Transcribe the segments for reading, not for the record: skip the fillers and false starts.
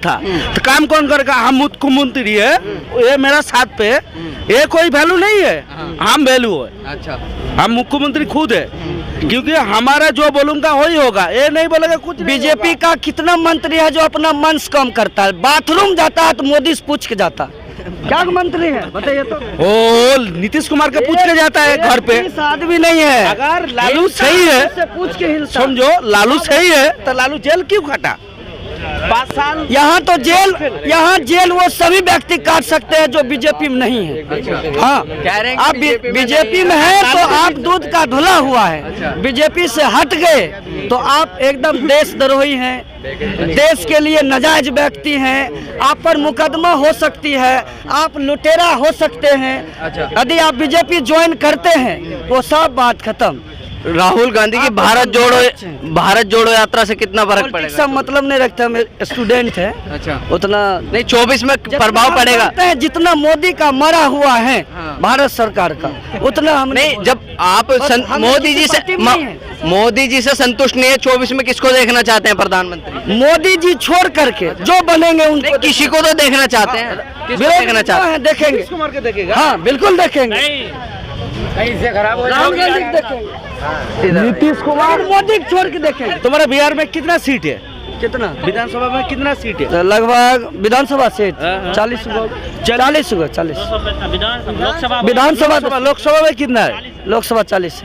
था तो काम कौन करेगा? हम मुख्यमंत्री है, ये मेरा साथ पे, ये कोई वैल्यू नहीं है, हम वैल्यू है। अच्छा, हम मुख्यमंत्री खुद है, क्योंकि हमारा जो बोलूंगा वही होगा, ये नहीं बोलेगा कुछ। बीजेपी का कितना मंत्री है जो अपना मंच कम करता है? बाथरूम जाता है तो मोदी से पूछ के जाता है। क्या मंत्री है बताइए तो? ओ नीतीश कुमार के पूछ के जाता है घर पे। आदमी नहीं है। अगर लालू सही है, पूछ के हिलता। समझो लालू सही है तो लालू जेल क्यों काटा 5 साल? यहाँ तो जेल वो सभी व्यक्ति काट सकते हैं जो बीजेपी में नहीं है। अच्छा, हाँ, कह रहे हैं आप बीजेपी में है तो आप दूध का धुला हुआ है। बीजेपी से हट गए तो आप एकदम देशद्रोही हैं, देश के लिए नाजायज व्यक्ति हैं, आप पर मुकदमा हो सकती है, आप लुटेरा हो सकते हैं। यदि आप बीजेपी ज्वाइन करते हैं वो सब बात खत्म। राहुल गांधी की भारत जोड़ो यात्रा से कितना फर्क पड़ेगा? सब मतलब नहीं रखता, मैं स्टूडेंट है। अच्छा, उतना नहीं 24 में प्रभाव पड़ेगा। जितना मोदी का मरा हुआ है भारत सरकार का, उतना हम नहीं। जब आप मोदी जी से संतुष्ट नहीं है, 24 में किसको देखना चाहते हैं प्रधानमंत्री? मोदी जी छोड़ करके जो बनेंगे उनको किसी को तो देखना चाहते हैं, किसको देखना चाहते हैं? देखेंगे, कुमार के देखेगा। हाँ बिल्कुल देखेंगे। खराब हो राहुल गांधी को देखेंगे, नीतीश कुमार मोदी को छोड़ के देखेंगे। तुम्हारे बिहार में कितना सीट है? कितना विधानसभा में कितना सीट है? तो लगभग विधानसभा सीट हाँ। 40 विधानसभा लोकसभा में कितना है? लोकसभा 40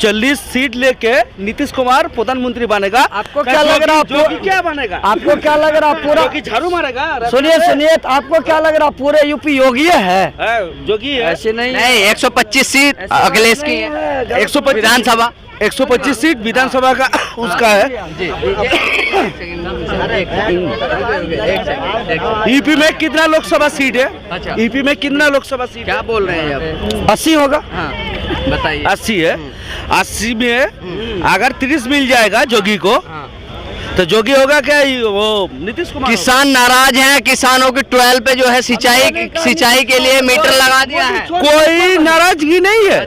40 सीट लेके नीतीश कुमार प्रधानमंत्री बनेगा। आपको क्या लग रहा है? क्या बनेगा? आपको क्या लग रहा है? पूरा झाड़ू मारेगा? सुनिए, आपको क्या लग रहा है? पूरे यूपी योगी है? जोगी है? ऐसे नहीं, 125 सीट अखिलेश की है। 125 विधानसभा 125 सीट विधानसभा का उसका है। यूपी में कितना लोकसभा सीट है? अच्छा, यूपी में कितना लोकसभा सीट? क्या बोल रहे हैं आप? 80 होगा। हाँ, बताइए। 80 है। 80 में अगर 30 मिल जाएगा जोगी को, तो जोगी होगा क्या? वो नीतीश कुमार। किसान नाराज हैं, किसानों की 12 पे जो है सिंचाई के लिए मीटर लगा दिया है। कोई नाराजगी नहीं है,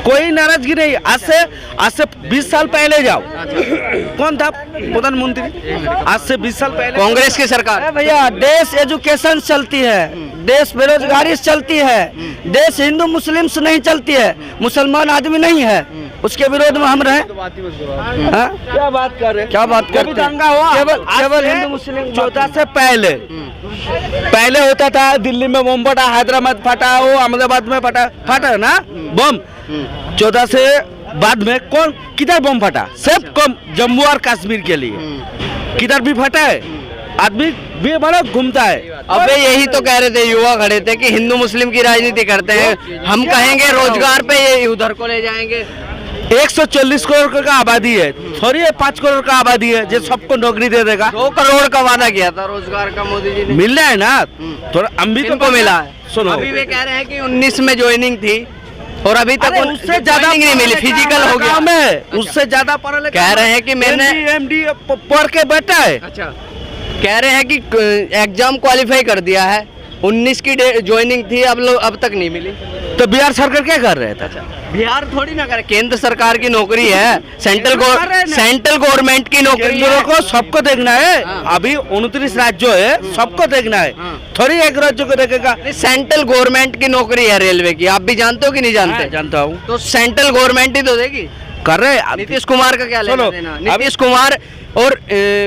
कोई नाराजगी नहीं। आज से 20 साल पहले जाओ, कौन था प्रधानमंत्री? आज से 20 साल पहले कांग्रेस की सरकार। भैया, देश एजुकेशन चलती है, देश बेरोजगारी से चलती है, देश हिंदू मुस्लिम से नहीं चलती है। मुसलमान आदमी नहीं है, उसके विरोध में हम रहे। क्या बात कर रहे हैं? क्या बात करते हैं? दंगा हुआ केवल हिंदू मुस्लिम। 14 से पहले होता था, दिल्ली में बम फटा, हैदराबाद फटा, वो अहमदाबाद में फटा ना बम। 14 से बाद में कौन किधर बम फटा? सिर्फ कम जम्मू और कश्मीर के लिए, किधर भी फटा है, आदमी भी बड़ा घूमता है। अबे यही तो कह रहे थे, युवा खड़े थे कि हिंदू मुस्लिम की राजनीति करते हैं। हम कहेंगे रोजगार पे, ये उधर को ले जाएंगे। 140 करोड़ का आबादी है, थोड़ी 5 करोड़ का आबादी है जो सबको नौकरी दे देगा। 2 करोड़ का वादा किया था रोजगार का मोदी जी ने। मिल रहा है ना, थोड़ा अम्बी तो मिला है। सुनो, अभी वे कह रहे हैं कि 19 में ज्वाइनिंग थी और अभी तक उससे ज्यादा नहीं मिली, फिजिकल हो गया। मैं उससे ज्यादा पढ़ा लिखा कह रहे हैं कि मैंने MD पढ़ के बैठा है। अच्छा, कह रहे हैं कि एग्जाम क्वालिफाई कर दिया है, 19 की ज्वाइनिंग थी, अब तक नहीं मिली। तो बिहार सरकार क्या कर रहे थे? बिहार थोड़ी ना करे, केंद्र सरकार की नौकरी है, सेंट्रल गवर्नमेंट की नौकरी है। को सबको देखना है। अभी 29 राज्य है, सबको देखना है, थोड़ी एक राज्य को देखेगा। सेंट्रल गवर्नमेंट की नौकरी है रेलवे की, आप भी जानते हो कि नहीं जानते? जानता हूँ। तो सेंट्रल गवर्नमेंट ही तो देगी, कर रहे। नीतीश कुमार का क्या लेना देना? नीतीश कुमार और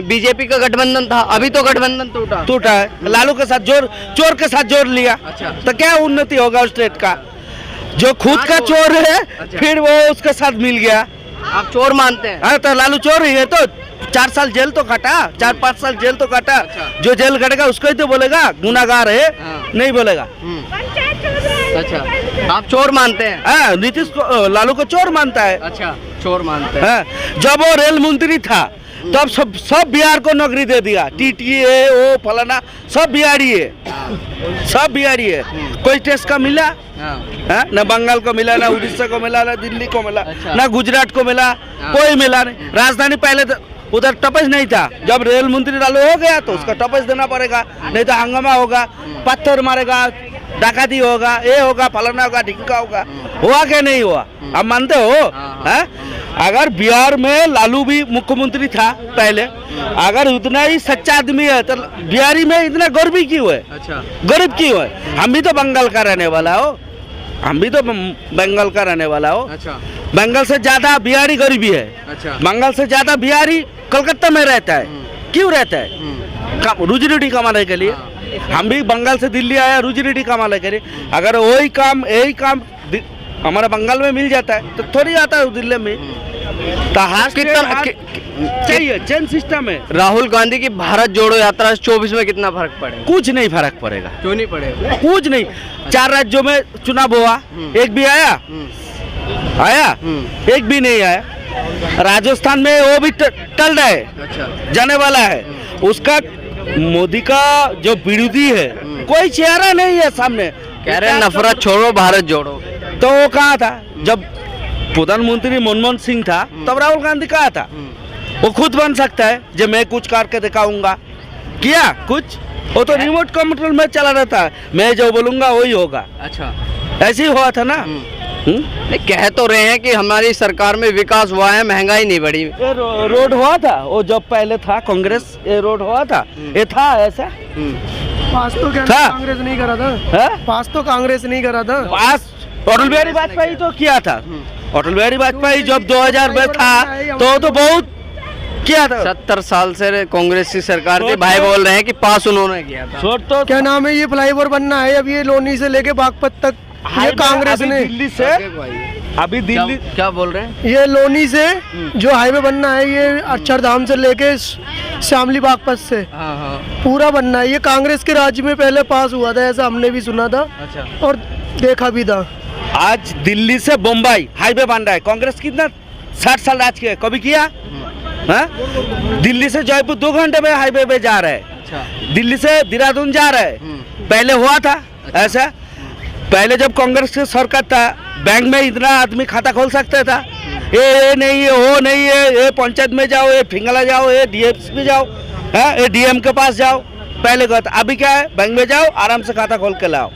बीजेपी का गठबंधन था, अभी तो गठबंधन टूटा है। लालू के साथ चोर के साथ जोड़ लिया। अच्छा, तो क्या उन्नति होगा स्टेट का? जो खुद का चोर है, फिर वो उसके साथ मिल गया। आप चोर मानते हैं? हाँ, तो लालू चोर ही है तो 4 साल जेल तो काटा, 4-5 साल जेल तो काटा। जो जेल कटेगा उसको ही तो बोलेगा गुनाहगार है, नहीं बोलेगा। अच्छा, आप चोर मानते हैं? हाँ, नीतीश को लालू को चोर मानता है। अच्छा, चोर मानते हैं। जब वो रेल मंत्री था तब सब बिहार को नौकरी दे दिया। TTA वो फलाना सब बिहारी है, सब बिहारी है। कोई टेस्ट का मिला? ना बंगाल को मिला, ना उड़ीसा को मिला, ना दिल्ली को मिला, ना गुजरात को मिला, कोई मिला नहीं। राजधानी पहले उधर टपस नहीं था, जब रेल मंत्री लालू हो गया तो उसका टपस देना पड़ेगा, नहीं तो हंगामा होगा, पत्थर मारेगा, डाकाती होगा, ये होगा, फलाना होगा, ढिंका होगा, हुआ क्या नहीं हुआ? आप मानते हो? हैं? अगर बिहार में लालू भी मुख्यमंत्री था पहले, अगर उतना ही सच्चा आदमी है तो बिहारी में इतना गरीबी क्यों है? अच्छा, गरीब क्यों है? हम भी तो बंगाल का रहने वाला हो, हम भी तो बंगाल का रहने वाला हो। अच्छा, बंगाल से ज्यादा बिहारी गरीबी है। अच्छा, बंगाल से ज्यादा बिहारी कलकत्ता में रहता है। क्यों रहता है? रोजी रोटी कमाने के लिए। हम भी बंगाल से दिल्ली आया रोजी रोटी कमाने के लिए। अगर वही काम यही काम हमारे बंगाल में मिल जाता है तो थोड़ी आता है दिल्ली में। तो चाहिए चेन सिस्टम है। राहुल गांधी की भारत जोड़ो यात्रा 24 में कितना फर्क पड़ेगा? कुछ नहीं फर्क पड़ेगा। क्यों नहीं पड़ेगा? कुछ नहीं। 4 राज्यों में चुनाव हुआ, एक भी आया? आया? एक भी नहीं आया। राजस्थान में वो भी टल रहा है। अच्छा, जाने वाला है। उसका मोदी का जो विरोधी है कोई चेहरा नहीं है सामने। कह रहे हैं नफरत छोड़ो भारत जोड़ो। तो वो कहाँ था जब प्रधानमंत्री मनमोहन सिंह था? तब राहुल गांधी कहाँ था? वो खुद बन सकता है जब मैं कुछ करके दिखाऊंगा। किया कुछ? वो तो रिमोट कंट्रोल में चला रहता है, मैं जो बोलूंगा वही होगा। अच्छा, ऐसे ही हुआ था ना। नहीं, कह तो रहे हैं कि हमारी सरकार में विकास हुआ है, महंगाई नहीं बढ़ी। ये रोड हुआ था वो जब पहले था कांग्रेस, ये रोड हुआ था, ये था ऐसा पास तो क्या था? कांग्रेस नहीं करा था। है? पास तो कांग्रेस नहीं करा था। पास अटल बिहारी वाजपेयी तो किया था। अटल बिहारी वाजपेयी जब 2000 में था तो बहुत किया था। 70 साल से कांग्रेस की सरकार थी, भाई बोल रहे हैं कि पास उन्होंने किया था। छोड़ तो क्या नाम है, ये फ्लाईओवर बनना है अब, ये लोनी से लेके बागपत तक ये कांग्रेस अभी ने। दिल्ली से अभी दिल्ली क्या बोल रहे हैं? ये लोनी से जो हाईवे बनना है, ये अक्षरधाम से लेके श्यामली बागपत से हाँ हाँ, पूरा बनना है। ये कांग्रेस के राज्य में पहले पास हुआ था, ऐसा हमने भी सुना था अच्छा, और देखा भी था। आज दिल्ली से बम्बई हाईवे बन रहा है। कांग्रेस कितना 60 साल राज किया, कभी किया? हाँ? दिल्ली से जयपुर 2 घंटे में हाईवे पे जा रहा है। अच्छा, दिल्ली से देहरादून जा रहा है। पहले हुआ था ऐसा? पहले जब कांग्रेस की सरकार था बैंक में इतना आदमी खाता खोल सकता था? ये नहीं है, वो नहीं है, ये पंचायत में जाओ, ये फिंगला जाओ, ये डीएम में जाओ, है ये डीएम के पास जाओ। पहले कहता, अभी क्या है? बैंक में जाओ, आराम से खाता खोल के लाओ,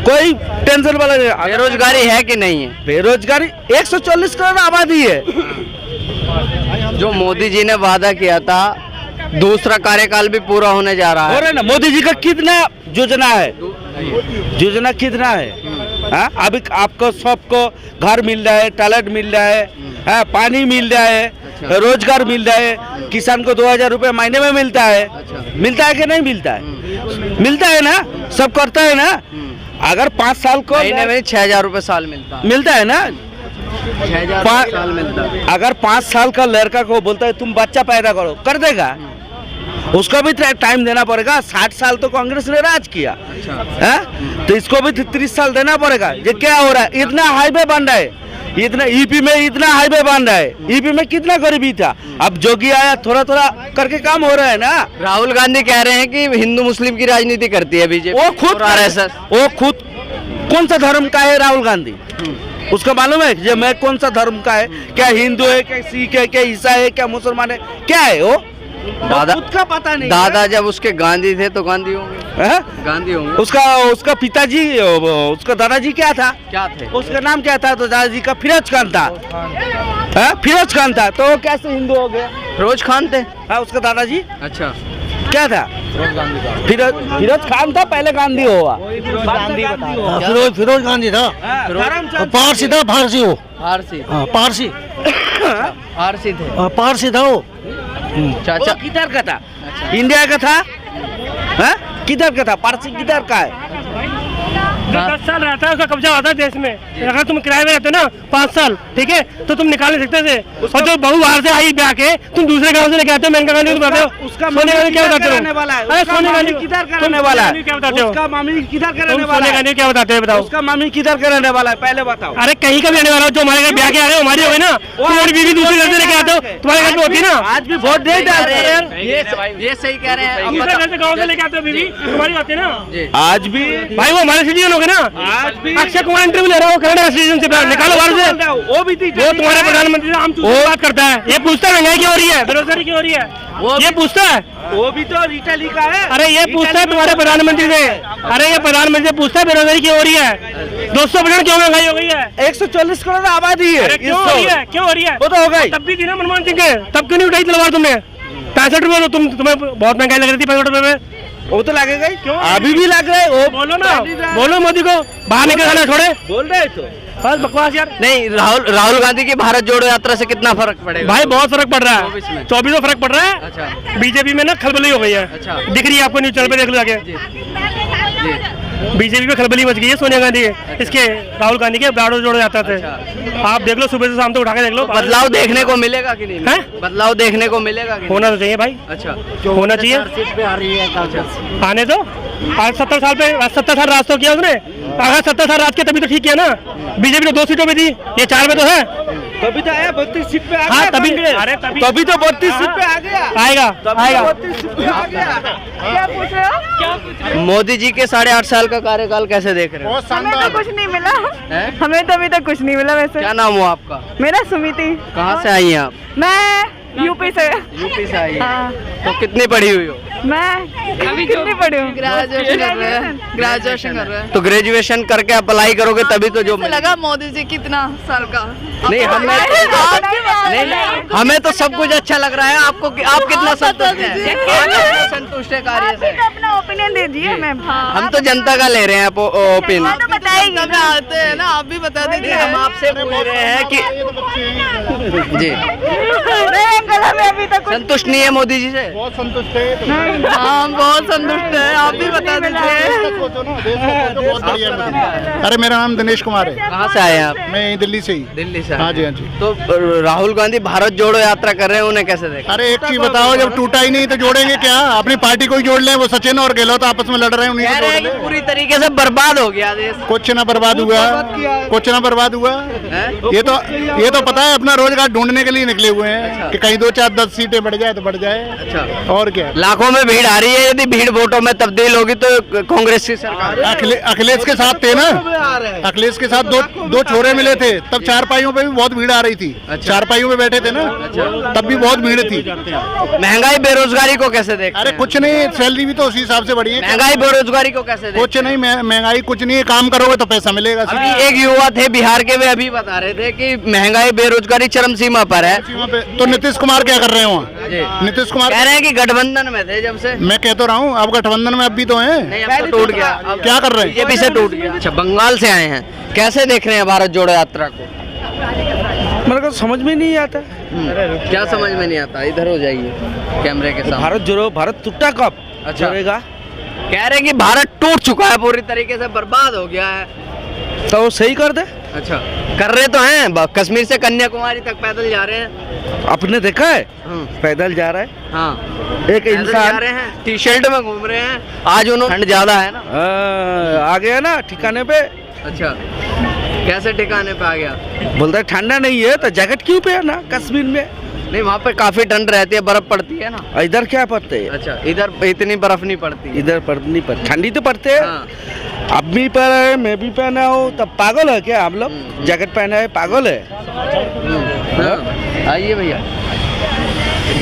कोई टेंशन वाला नहीं। बेरोजगारी है कि नहीं है? बेरोजगारी 140 करोड़ आबादी है। जो मोदी जी ने वादा किया था, दूसरा कार्यकाल भी पूरा होने जा रहा हो है। रहा है ना? मोदी जी का कितना योजना है? योजना कितना है? हाँ? अभी आपको सबको घर मिल रहा है, टॉयलेट मिल रहा है, हाँ, पानी मिल रहा है, रोजगार मिल रहा है। किसान को 2000 रुपये महीने में मिलता है। मिलता है कि नहीं मिलता है? मिलता है ना, सब करता है ना। अगर 5 साल को महीने में 6000 रुपए साल मिलता है ना, 6000 साल मिलता है। अगर 5 साल का लड़का को बोलता है तुम बच्चा पैदा करो, कर देगा? उसको भी टाइम देना पड़ेगा। 60 साल तो कांग्रेस ने राज किया है, तो इसको भी 30 साल देना पड़ेगा। ये क्या हो रहा है? इतना हाईवे बन रहा है, इतना ईपी में इतना हाईवे बन रहा है। ईपी में कितना गरीबी था, अब जोगी आया, थोड़ा थोड़ा करके काम हो रहा है ना। राहुल गांधी कह रहे हैं कि हिंदू मुस्लिम की राजनीति करती है बीजेपी। वो खुद आरएसएस, वो खुद कौन सा धर्म का है राहुल गांधी? उसको मालूम है कि मैं कौन सा धर्म का है? क्या हिंदू है, क्या सिख है, क्या ईसाई है, क्या मुसलमान है, क्या है वो? दादा खुद का पता नहीं। दादा जब उसके गांधी थे तो गांधी होंगे। है? गांधी होंगे। उसका पिताजी, उसका दादाजी क्या था? क्या थे? उसका नाम क्या था? तो दादाजी का फिरोज खान था। है? फिरोज खान था, तो वो कैसे हिंदू हो गया? फिरोज खान थे। हाँ, उसका दादाजी अच्छा, क्या था? फिरोज खान था, पहले गांधी हुआ। फिरोज गांधी था, पारसी था, फारसी हो, फारसी। पारसी फारसी थे। पारसी था वो। चाचा वो किधर का था? इंडिया का था? हाँ? किधर का था? पारसी किधर का है? 10 साल रहता है, उसका कब्जा होता है देश में। अगर तुम किराए में रहते हो ना 5 साल, ठीक है, तो तुम निकाल नहीं सकते थे। और जो बहू बाहर से आई ब्याह के, तुम दूसरे गांव से लेके आते हो, मेनका गांधी तुम आते हो। उसका सोनिया गांधी क्या बताते हो? अरे सोनिया गांधी किधर का रहने वाला है? क्या बताते हो? उसका मामी किधर का रहने तुम वाला सोनिया है? गांधी क्या बताते हो, बताओ? उसका मामी किधर का रहने वाला है? पहले बताओ। अरे कहीं का भी रहने वाला हो, जो हमारे घर ब्याह के आ रहे हो, हमारी हो गई ना। तुम्हारी बीवी दूसरे घर से लेके आते हो, तुम्हारे घर में होती है ना। आज भी वोट नहीं डालते यार। ये सही कह रहे हैं। दूसरे घर से गाँव से लेके आते हो, बीवी तुम्हारी होती है ना। आज भी भाई वो हमारे सिटीजन हो निकालोगे ना। आज भी अक्षय कुमार इंटरव्यू ले रहा है, वो कनाडा सिटीजनशिप निकालो बाहर से। वो भी थी, वो तुम्हारे प्रधानमंत्री से आम चूसने की बात करता है। ये पूछता है महंगाई क्यों हो रही है, बेरोजगारी क्यों हो रही है, ये पूछता है। वो भी तो इटली का है। अरे ये पूछता है तुम्हारे प्रधानमंत्री से, अरे ये प्रधानमंत्री से पूछता है बेरोजगारी क्यों हो रही है, 200% क्यों महंगाई हो गई है, 140 करोड़ आबादी है। अरे क्यों हो रही है, क्यों हो रही है, वो तो हो गई। तब भी थी ना मनमोहन सिंह के, तब क्यों नहीं उठाई तलवार तुमने। 65 रुपए तुम्हें बहुत महंगाई लग रही थी, 65 रुपए में। वो तो लगेगा ही, क्यों? अभी भी लग रहा है। वो बोलो ना, बोलो मोदी को बाहर निकल जाना छोड़े, बोल रहे तो बस बकवास यार। नहीं, राहुल गांधी की भारत जोड़ो यात्रा से कितना फर्क पड़ेगा? भाई बहुत फर्क पड़ रहा है, 24 में। 24 में फर्क पड़ रहा है। अच्छा। बीजेपी में ना खलबली हो गई है। अच्छा। दिख रही है आपको, न्यूज चैनल पे देख लो जाके। बीजेपी में खलबली मच गई है सोनिया गांधी इसके राहुल गांधी के भारत जोड़ो यात्रा थे। आप देख लो, सुबह से शाम तक उठा के देख लो। बदलाव देखने को मिलेगा कि नहीं? हैं? बदलाव देखने को मिलेगा कि नहीं? होना तो चाहिए भाई, अच्छा, होना चाहिए। आने दो, आज 70 साल पे 70 साल राज तो किया उसने। अगर 70 साल राज किया तभी तो ठीक किया ना। बीजेपी ने 2 सीटों में दी, ये 4 में तो है। तभी तो आया 32 सीट पे आ गया। हाँ तभी, कांग्रेस। अरे तभी तो 32 सीट पे आ गया। आएगा आएगा। 32 सीट पे आ गया। क्या पूछ रहे हो? मोदी जी के 8.5 साल का कार्यकाल कैसे देख रहे हो? हमें तो कुछ नहीं मिला, हैं? हमें तो अभी तक कुछ नहीं मिला वैसे। क्या नाम हुआ आपका? मेरा सुमिति। कहाँ से आई हैं आप? मैं यूपी से। यूपी से आई हैं। हाँ। तो कितनी पढ़ी हुई हो? मैं कितनी पढ़ी हूँ? ग्रेजुएशन कर रहे हैं, ग्रेजुएशन कर रहे हैं। तो ग्रेजुएशन करके अप्लाई करोगे तभी तो जो मुझे लगा मोदी जी कितना साल का। नहीं, हमें नहीं, हमें तो सब कुछ अच्छा लग रहा है। आपको आप कितना संतुष्ट हैं? आप कितना संतुष्ट है कार्य से? अपना ओपिनियन दे दीजिए मैम। हम तो जनता का ले रहे हैं ओपिनियन। तो बताएंगे जनता में आते हैं ना, आप भी बता दीजिए। हम आपसे पूछ रहे हैं कि जी गला में अभी तक संतुष्ट नहीं है मोदी जी से? हाँ हम बहुत संतुष्ट हैं, आप भी बता दीजिए। अरे मेरा नाम दिनेश कुमार है, कहाँ से आए हैं आप? मैं यहीं दिल्ली से ही। दिल्ली से। हाँ जी, हाँ जी। तो राहुल गांधी भारत जोड़ो यात्रा कर रहे हैं, उन्हें कैसे देखा? अरे एक चीज बताओ, जब टूटा ही नहीं तो जोड़ेंगे क्या? अपनी पार्टी को ही जोड़ लें। वो सचिन और गहलोत आपस में लड़ रहे हैं, उन्हीं कह को रहे जोड़ हैं कि लें। पूरी तरीके से बर्बाद हो गया देश। कुछ ना बर्बाद हुआ, कुछ ना बर्बाद हुआ। हैं? ये तो पता है, अपना रोजगार ढूंढने के लिए निकले हुए हैं कि कहीं 2 4 10 सीटें बढ़ जाए तो बढ़ जाए। अच्छा, और क्या? लाखों में भीड़ आ रही है, यदि भीड़ वोटों में तब्दील होगी तो कांग्रेस की सरकार। अखिलेश के साथ थे ना, अखिलेश के साथ दो छोरे मिले थे, तब 4 पाइयों पे भी बहुत भीड़ आ रही थी। अच्छा। 4 पाइयों में बैठे थे ना, तब भी बहुत भीड़ थी। महंगाई बेरोजगारी को कैसे देखते अरे हैं? कुछ नहीं, सैलरी भी तो उसी हिसाब से बढ़ी है। महंगाई बेरोजगारी को कैसे देखते कुछ नहीं, महंगाई कुछ नहीं है, काम करोगे तो पैसा मिलेगा। हैं? अभी एक युवा थे बिहार के, वे अभी बता रहे थे कि महंगाई बेरोजगारी चरम सीमा पर है। सीमा पे तो नीतीश कुमार क्या कर रहे हैं वहाँ? जी। नीतीश कुमार कह रहे हैं कि गठबंधन में थे जब से। मैं कह तो रहा हूँ, अब गठबंधन में अब भी तो हैं। नहीं, अब तो टूट गया। अब क्या कर रहे हैं? बीजेपी से टूट गया। अच्छा, बंगाल से आए हैं, कैसे देख रहे हैं भारत जोड़ो यात्रा को? मेरे को समझ में नहीं आता। क्या समझ में नहीं आता? इधर हो जाइए कैमरे के सामने। भारत जोड़ो, भारत टूटा कब अच्छा। जोड़ेगा? कह रहे हैं कि भारत टूट चुका है, पूरी तरीके से बर्बाद हो गया है। तो वो सही कर दे। अच्छा, कर रहे तो हैं, कश्मीर से कन्याकुमारी तक पैदल जा रहे हैं। आपने देखा है पैदल जा रहा है हाँ, एक पैदल जा इंसान? रहे हैं, टी शर्ट में घूम रहे हैं। आज उन्होंने ठंड ज्यादा है ना। आ गया ना ठिकाने पे। अच्छा, कैसे ठिकाने पे आ गया? बोलता है ठंडा नहीं है तो जैकेट क्यों पहना कश्मीर में? नहीं, वहाँ पे काफी ठंड रहती है, बर्फ पड़ती है ना। इधर क्या पड़ते है? अच्छा, इधर इतनी बर्फ नहीं पड़ती। इधर नहीं पड़ती, ठंडी तो पड़ते है। हाँ। अब भी पहना है, मैं भी पहना हूँ, तब पागल है क्या हम लोग? जैकेट पहना है, पागल है? हाँ, आइए भैया।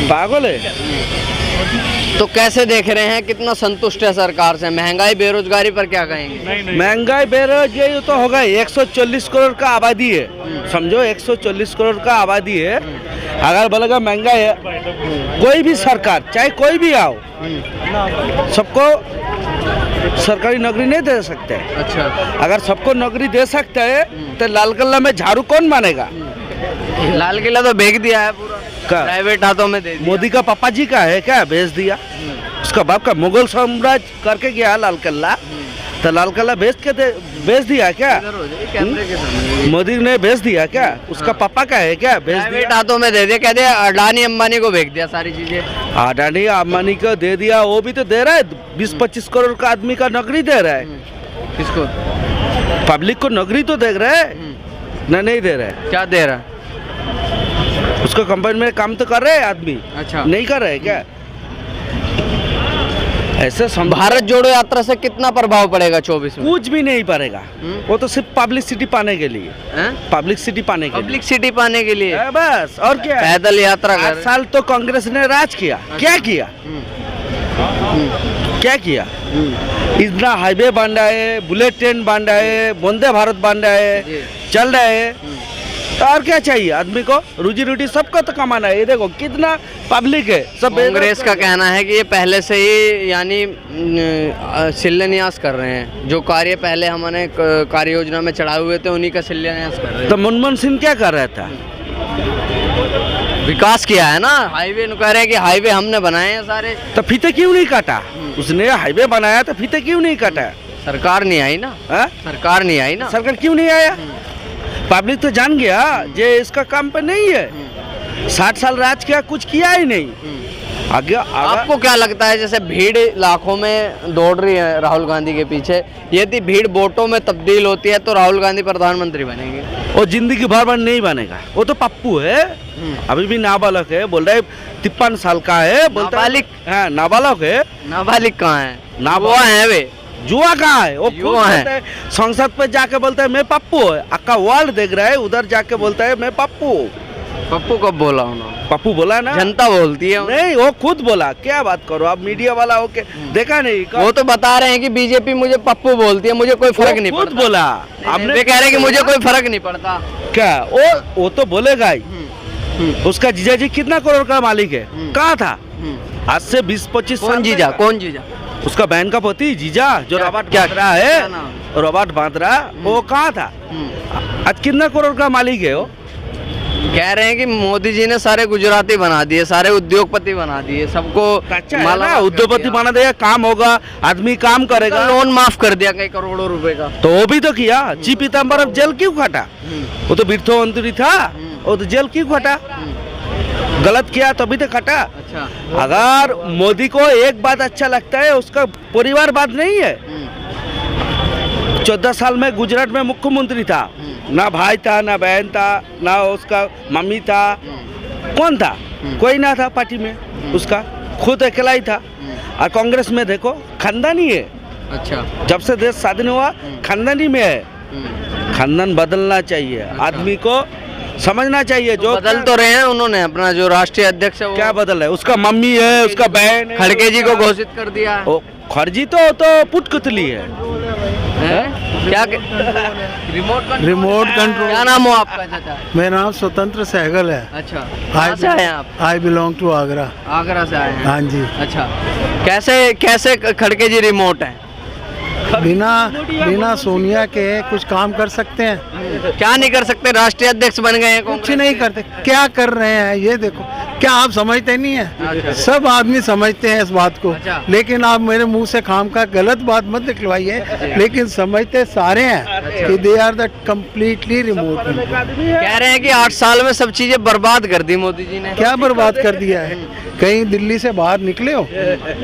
पागल है। तो कैसे देख रहे हैं, कितना संतुष्ट है सरकार से? महंगाई बेरोजगारी पर क्या कहेंगे? महंगाई बेरोजगारी तो होगा। 140 करोड़ का आबादी है, समझो 140 करोड़ का आबादी है। अगर बोलेगा महंगाई है, कोई भी सरकार चाहे कोई भी आओ, सबको सरकारी नौकरी नहीं दे सकते। अच्छा, अगर सबको नौकरी दे सकते है तो लाल किला में झाड़ू कौन मानेगा? लाल किला तो बेच दिया है पूरा, का? प्राइवेट हाथों में दे दिया। मोदी का पापा जी का है क्या? बेच दिया। उसका बाप का मुगल साम्राज्य करके गया लाल किला, तो लाल किला बेच दिया क्या? इधर हो जाइए कैमरे के सामने। मोदी ने बेच दिया क्या? उसका पापा का है क्या? बेच प्राइवेट दिया। हाथों में दे दिया, कहते हैं अडानी अंबानी को बेच दिया सारी चीजें। अडानी अंबानी को दे दिया, वो भी तो दे रहा है। 20-25 करोड़ का आदमी का नौकरी दे रहा है। किसको? पब्लिक को नौकरी तो दे रहा है ना? नहीं दे रहा है। क्या दे रहा है? उसको कंपनी में काम तो कर रहे हैं आदमी। अच्छा, नहीं कर रहे हैं क्या? ऐसे भारत जोड़ो यात्रा से कितना प्रभाव पड़ेगा 24 में? कुछ भी नहीं पड़ेगा, वो तो सिर्फ पब्लिसिटी पाने के लिए, पब्लिसिटी पाने के लिए, पब्लिक सिटी पाने के लिए बस। और क्या? पैदल यात्रा 8 कर। साल तो कांग्रेस ने राज किया, क्या किया? क्या किया? इतना हाईवे बन रहा है, बुलेट ट्रेन बन रहा है, वंदे भारत बन रहा है, चल रहा है, तो और क्या चाहिए आदमी को? रोजी रोटी सबको तो कमाना है। ये देखो कितना पब्लिक है, सब कांग्रेस का कहना है कि ये पहले से ही यानी शिलान्यास कर रहे हैं, जो कार्य पहले हमने कार्य योजना में चढ़ाए हुए थे उन्हीं का शिलान्यास कर रहे हैं। तो मनमोहन सिंह क्या कर रहा था? विकास किया है ना, हाईवे कह रहे हैं कि हाईवे हमने बनाए हैं सारे। तो फीते क्यों नहीं काटा? उसने हाईवे बनाया तो फीते क्यों नहीं काटा? सरकार नहीं आई ना, सरकार नहीं आई ना। सरकार क्यों नहीं आया? पब्लिक तो जान गया ये इसका काम पे नहीं है, 60 साल राज किया, कुछ किया ही नहीं। आगे आपको क्या लगता है, जैसे भीड़ लाखों में दौड़ रही है राहुल गांधी के पीछे, यदि भीड़ वोटों में तब्दील होती है तो राहुल गांधी प्रधानमंत्री बनेंगे? वो जिंदगी भर नहीं बनेगा, वो तो पप्पू है, अभी भी नाबालग है, बोल रहा है 53 साल का है, बोलता है नाबालग है। नाबालिग कहाँ है? नाबालिग है वे, जुआ कहाँ है? वो जुआ है। संसद पे जाके बोलता है मैं पप्पू है, अक्का वर्ल्ड देख रहा है, उधर जाके बोलता है मैं पप्पू। पप्पू कब बोला उन्होंने? पप्पू बोला ना, जनता बोलती है। नहीं, वो खुद बोला। क्या बात करो आप, मीडिया वाला होके देखा नहीं? वो तो बता रहे हैं कि बीजेपी मुझे पप्पू बोलती है, मुझे कोई फर्क नहीं खुद पड़ता। बोला आपने कह रहे हैं कि मुझे कोई फर्क नहीं पड़ता। क्या वो तो बोलेगा ही। उसका जीजा जी कितना करोड़ का मालिक है, कहाँ था आज से 20-25 साल? कौन जीजा? कौन जीजा? उसका बहन का पति जीजा, जो रॉबर्ट क्या बांद्रा है, रॉबर्ट बांद्रा, वो कहाँ था? आज कितना करोड़ का मालिक है वो? कह रहे हैं कि मोदी जी ने सारे गुजराती बना दिए, सारे उद्योगपति बना दिए, सबको माला उद्योगपति बना दिया, काम होगा, आदमी काम करेगा। लोन माफ कर दिया कई करोड़ों रुपए का, तो वो भी तो किया। ची पीताम्बरम जेल क्यों काटा? वो तो वित्त मंत्री था, वो तो जेल क्यों काटा? गलत किया तभी तो काटा। अच्छा, अगर मोदी को एक बात अच्छा लगता है, उसका परिवार बात नहीं है। 14 साल में गुजरात में मुख्यमंत्री था, ना भाई था, ना बहन था, ना उसका मम्मी था, कौन था? कोई ना था पार्टी में, उसका खुद अकेला ही था। और कांग्रेस में देखो खानदानी है। अच्छा, जब से देश स्वाधीन हुआ खानदानी में है। खानदान बदलना चाहिए, आदमी को समझना चाहिए। जो बदल तो रहे हैं उन्होंने, अपना जो राष्ट्रीय अध्यक्ष है क्या बदल है? उसका मम्मी है, उसका बहन है, खड़गे जी को घोषित कर दिया है। ओ, खड़जी तो पुटकुतली है। क्या रिमोट कंट्रोल। क्या नाम हो आपका चाचा? मेरा नाम स्वतंत्र सहगल है। अच्छा, कहाँ से आए हैं आप? I belong to Agra. Agra से आए हैं? हाँ जी। अच्छा, कैसे खड़गे जी रिमोट हैं? बिना सोनिया के कुछ काम कर सकते हैं? क्या नहीं कर सकते? राष्ट्रीय अध्यक्ष बन गए हैं, कुछ नहीं करते। क्या कर रहे हैं ये देखो, क्या आप समझते नहीं है? सब आदमी समझते हैं इस बात को, लेकिन आप मेरे मुंह से खाम का गलत बात मत निकलवाइए। लेकिन समझते सारे हैं कि they are the completely remote. कह रहे हैं कि 8 साल में सब चीजें बर्बाद कर दी मोदी जी ने। क्या बर्बाद कर दिया है? कहीं दिल्ली से बाहर निकले हो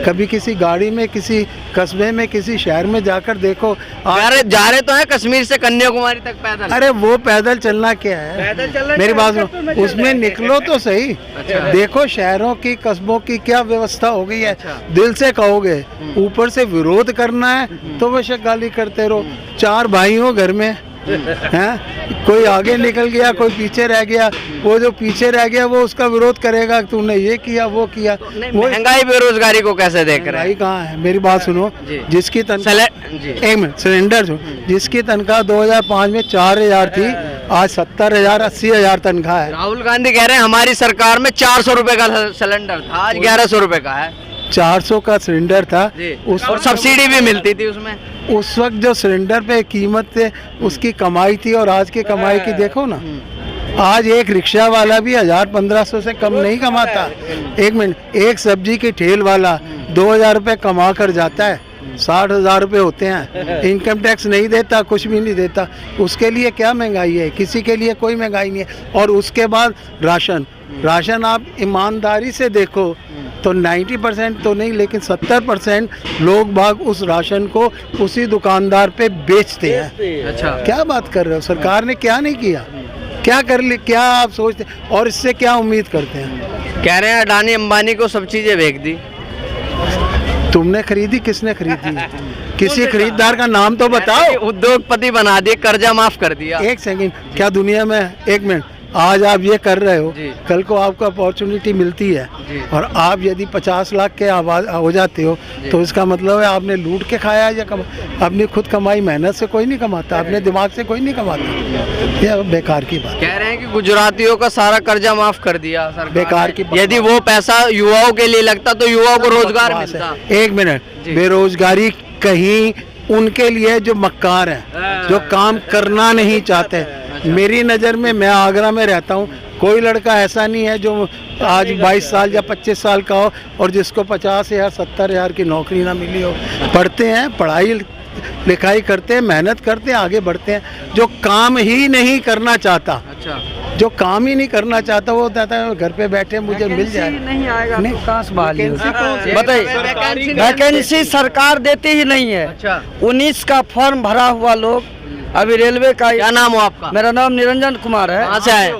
कभी? किसी गाड़ी में, किसी कस्बे में, किसी शहर में जाकर देखो। जा रहे तो है कश्मीर से कन्याकुमारी तक पैदल। अरे वो पैदल चलना क्या है? मेरी बात सुनो, उसमें निकलो तो सही। देखो शहरों की, कस्बों की क्या व्यवस्था हो गई है। दिल से कहोगे, ऊपर से विरोध करना है तो बेशक गाली करते रहो। 4 भाई हो घर में, हैं? कोई आगे निकल गया, कोई पीछे रह गया। वो जो पीछे रह गया वो उसका विरोध करेगा, तूने ये किया, वो किया। महंगाई, बेरोजगारी को कैसे देख रहे हैं? कहाँ है? मेरी बात सुनो, जिसकी तनख्वाह सिलेंडर जिसकी तनख्वाह 2005 में 4000 थी, आज 70,000 80,000 तनख्वाह है। राहुल गांधी कह रहे हैं हमारी सरकार में 400 रुपए का सिलेंडर था, आज 1100 रुपए का है। 400 का सिलेंडर था, और सब्सिडी भी मिलती थी उसमें। उस वक्त जो सिलेंडर पे कीमत थे, उसकी कमाई थी, और आज की कमाई की देखो ना। आज एक रिक्शा वाला भी 1000-1500 से कम नहीं कमाता। एक मिनट, एक सब्जी की ठेल वाला 2000 रुपये कमा कर जाता है, 60,000 रुपये होते हैं। इनकम टैक्स नहीं देता, कुछ भी नहीं देता। उसके लिए क्या महंगाई है? किसी के लिए कोई महंगाई नहीं है। और उसके बाद राशन आप ईमानदारी से देखो तो 90% तो नहीं, लेकिन 70% लोग बाग उस राशन को उसी दुकानदार पे बेचते हैं। अच्छा, क्या बात कर रहे हो? सरकार ने क्या नहीं किया? क्या कर ली? क्या आप सोचते और इससे क्या उम्मीद करते हैं? कह रहे हैं अडानी अंबानी को सब चीजें बेच दी। तुमने खरीदी, किसने खरीदी? किसी खरीदार का नाम तो बताओ। उद्योगपति बना दिए, कर्जा माफ कर दिया। एक सेकंड, क्या दुनिया में, एक मिनट, आज आप ये कर रहे हो, जी। कल को आपको अपॉर्चुनिटी मिलती है जी। और आप यदि 50 लाख के आवाज हो जाते हो तो इसका मतलब है आपने लूट के खाया है या अपनी खुद कमाई, मेहनत से कोई नहीं कमाता, अपने दिमाग से कोई नहीं कमाता। ये बेकार की बात, कह रहे हैं कि गुजरातियों का सारा कर्जा माफ कर दिया सरकार बेकार ने। की बात। यदि वो पैसा युवाओं के लिए लगता तो युवाओं को रोजगार मिलता। एक मिनट, बेरोजगारी कहीं उनके लिए जो मक्कार हैं, जो काम करना नहीं चाहते। मेरी नज़र में, मैं आगरा में रहता हूँ, कोई लड़का ऐसा नहीं है जो आज 22 साल या 25 साल का हो और जिसको 50,000 70,000 की नौकरी ना मिली हो। पढ़ते हैं, पढ़ाई लिखाई करते हैं, मेहनत करते हैं, आगे बढ़ते हैं। जो काम ही नहीं करना चाहता, अच्छा, जो काम ही नहीं करना चाहता, वो कहता है घर पे बैठे मुझे मिल जाए। नहीं आएगा नहीं। तो कहाँ से बहाली होगी? बताइए। वैकेंसी सरकार देती ही नहीं है। अच्छा, 19 का फॉर्म भरा हुआ लोग अभी रेलवे का। क्या नाम हो आपका? मेरा नाम निरंजन कुमार है। कहाँ से आए?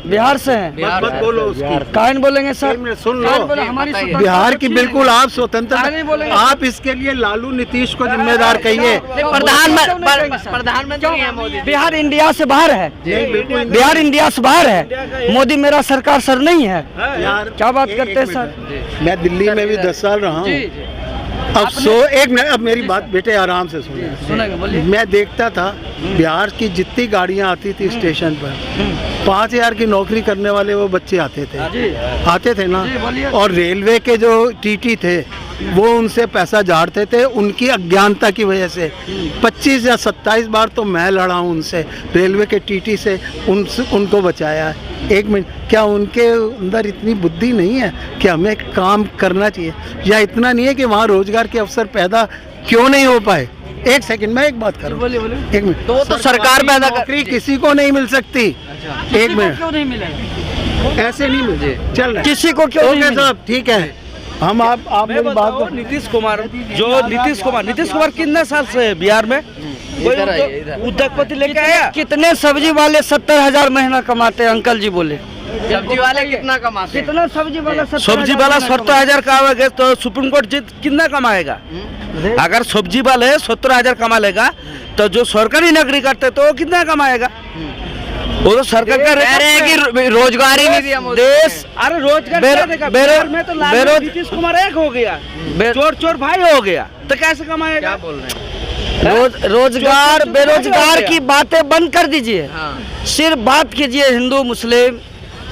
बिहार से हैं। बिहार मत से। बोलो उसकी, काहे बोलेंगे सर? सुन काहे लो, बोले? हमारी बताइए। स्वतंत्रता बिहार की क्यों बिल्कुल नहीं? आप स्वतंत्र, काहे नहीं बोलेंगे? आप इसके लिए लालू नीतीश को जिम्मेदार कहिए। प्रधानमंत्री है मोदी। बिहार इंडिया से बाहर है। नहीं, बिल्कुल बिहार इंडिया से बाहर है। मोदी मेरा सरकार सर नहीं है। यार, क्या बात एक करते हैं मिनट। सर? मैं दिल्ली में भी 10 साल रहा हूँ। अब एक मिनट, अब मेरी बात बेटे आराम से सुनिए। सुनेंगे, बोलिए। मैं देखता था बिहार की जितनी गाड़ियाँ आती थी स्टेशन पर, 5,000 की नौकरी करने वाले वो बच्चे आते थे ना। और रेलवे के जो टीटी थे वो उनसे पैसा झाड़ते थे, उनकी अज्ञानता की वजह से 25 या 27 बार तो मैं लड़ा हूँ उनसे, रेलवे के टीटी से उनको बचाया है। एक मिनट, क्या उनके अंदर इतनी बुद्धि नहीं है कि हमें काम करना चाहिए? या इतना नहीं है कि वहाँ रोजगार के अवसर पैदा क्यों नहीं हो पाए? एक सेकंड, मैं एक बात करूँ, एक मिनट। तो सरकार पैदा कर, नौकरी किसी को नहीं मिल सकती। एक मिनट, क्यों नहीं मिलेगा? ऐसे नहीं मिलते। चल रहा है। किसी को क्यों नहीं ओके मिलेगा? साहब, ठीक है। हम आप मेरी बात को, नीतीश कुमार नीतीश कुमार कितने साल से है बिहार में? कोई इधर आइए, इधर। उद्योगपति लेके आया? कितने सब्जी वाले 70,000 महीना कमाते हैं? अंकल जी बोले सब्जी वाले कितना कमाते हैं? कितना सब्जी वाला? सब्जी वाला 70,000 कमाएगा तो सुप्रीम कोर्ट कितना कमाएगा? अगर सब्जी वाले 70,000 कमा लेगा तो जो सरकारी नौकरी करते तो वो कितना कमाएगा? वो तो सरकार का कह रहे हैं कि रोजगार ही नहीं दिया मोदी देश। अरे रोजगार क्या देगा? बिहार में तो लालू नीतीश कुमार एक हो गया, चोर भाई हो गया, तो कैसे कमाएगा? क्या बोल रहे हैं? रोजगार बेरोजगार की बातें बंद कर दीजिए। हाँ, सिर्फ बात कीजिए हिंदू मुस्लिम,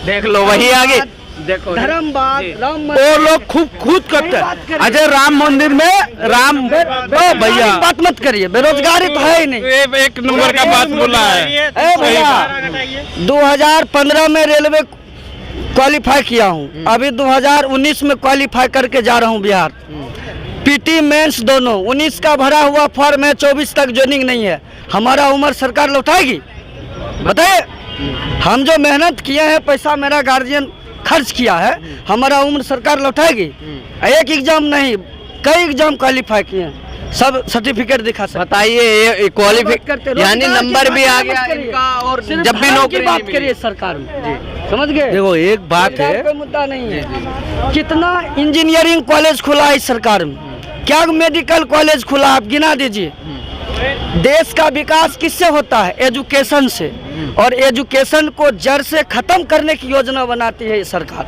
देख लो वही आगे देखो धर्मवाद, राम वो लोग खुद करते हैं। अजय राम मंदिर में राम भैया बात मत करिए, बेरोजगारी तो है ही नहीं। एक नंबर का बात बोला है। ए भैया, 2015 में रेलवे क्वालिफाई किया हूँ, अभी 2019 में क्वालिफाई करके जा रहा हूँ बिहार। पीटी मेंस दोनों 19 का भरा हुआ फॉर्म है, 24 तक ज्वाइनिंग नहीं है। हमारा उम्र सरकार लौटाएगी? बताइए। हम जो मेहनत किए हैं, पैसा मेरा गार्जियन खर्च किया है, हमारा उम्र सरकार लौटाएगी? एक एग्जाम नहीं, कई एग्जाम क्वालिफाई किए हैं, सब सर्टिफिकेट दिखा सकते। बताइए, ये क्वालिफिक यानी नंबर भी आ गया इनका, और जब भी नौकरी बात करिए सरकार में, समझ गए? देखो एक बात है, कोई मुद्दा नहीं है। कितना इंजीनियरिंग कॉलेज खुला है इस सरकार में, क्या मेडिकल कॉलेज खुला, आप गिना दीजिए। देश का विकास किससे होता है? एजुकेशन से, और एजुकेशन को जड़ से खत्म करने की योजना बनाती है ये सरकार।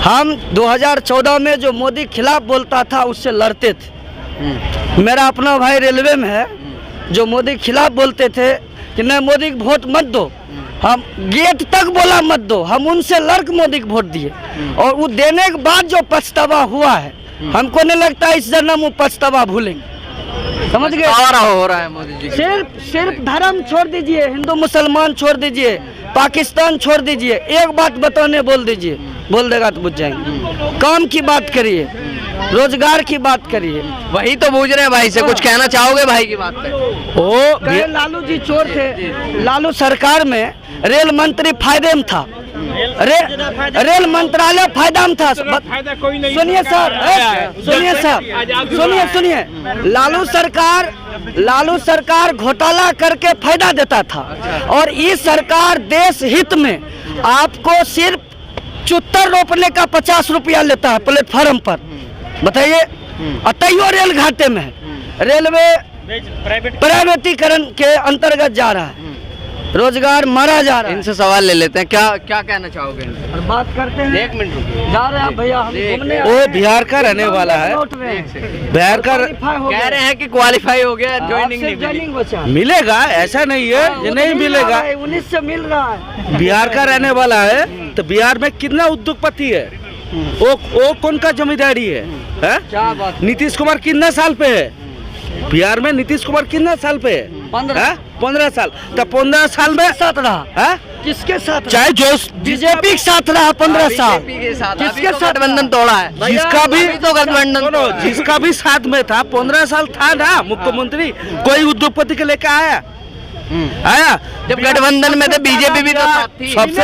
हम 2014 में जो मोदी खिलाफ बोलता था उससे लड़ते थे। मेरा अपना भाई रेलवे में है, जो मोदी खिलाफ बोलते थे कि नहीं मोदी को वोट मत दो, हम गेट तक बोला मत दो, हम उनसे लड़कर मोदी को वोट दिए। और वो देने के बाद जो पछतावा हुआ है, हमको नहीं लगता इस जन्म वो पछतावा भूलेंगे, समझ गए? हो रहा है मोदी जी। सिर्फ धर्म छोड़ दीजिए, हिंदू मुसलमान छोड़ दीजिए, पाकिस्तान छोड़ दीजिए, एक बात बताने बोल दीजिए, बोल देगा तो बुझ जाएंगे। काम की बात करिए, रोजगार की बात करिए। वही तो पूछ रहे हैं भाई से, कुछ कहना चाहोगे भाई की बात पे? लालू जी चोर थे, लालू सरकार में रेल मंत्री फायदे में था, रेल मंत्रालय फायदा में था। सुनिए सर, सुनिए, लालू सरकार घोटाला करके फायदा देता था, और इस सरकार देश हित में आपको सिर्फ चुत्तर रोपने का 50 रुपया लेता है प्लेटफार्म पर। बताइए, और तैयो रेल घाटे में है। रेलवे प्राइवेटीकरण के अंतर्गत जा रहा है, रोजगार मारा जा रहा है। इनसे सवाल ले लेते हैं, क्या क्या कहना चाहोगे इनसे? और बात करते हैं, एक मिनट रुकिए। जा रहे हैं भैया, हम घूमने वो बिहार का रहने वाला है, लौट रहे हैं। बिहार का क्वालीफाई हो कह गया। रहे हैं कि क्वालिफाई हो गया, अब ज्वाइनिंग नहीं सिर्फ मिली। joining बचा है। मिलेगा, ऐसा नहीं है वो ये तो नहीं मिल रहा मिलेगा। है, 19 से मिल रहा है। बिहार का रहने वाला है तो बिहार में कितना उद्योगपति है, वो कौन का जमींदारी है? क्या बात, नीतीश कुमार कितना साल पे है बिहार में? नीतीश कुमार कितना साल पे है? 15 साल। तो 15 साल में साथ रहा, है? किसके साथ रहा? चाहे जो बीजेपी के साथ रहा 15 साल। बीजेपी के साथ किसके अभी तो साथ गठबंधन तोड़ा है, जिसका भी अभी तो गठबंधन सुनो, तोड़ा है। जिसका भी साथ में था 15 साल था ना मुख्यमंत्री, कोई उद्योगपति के लेकर आया? जब गठबंधन में थे बीजेपी भी तो साथ थी। सबसे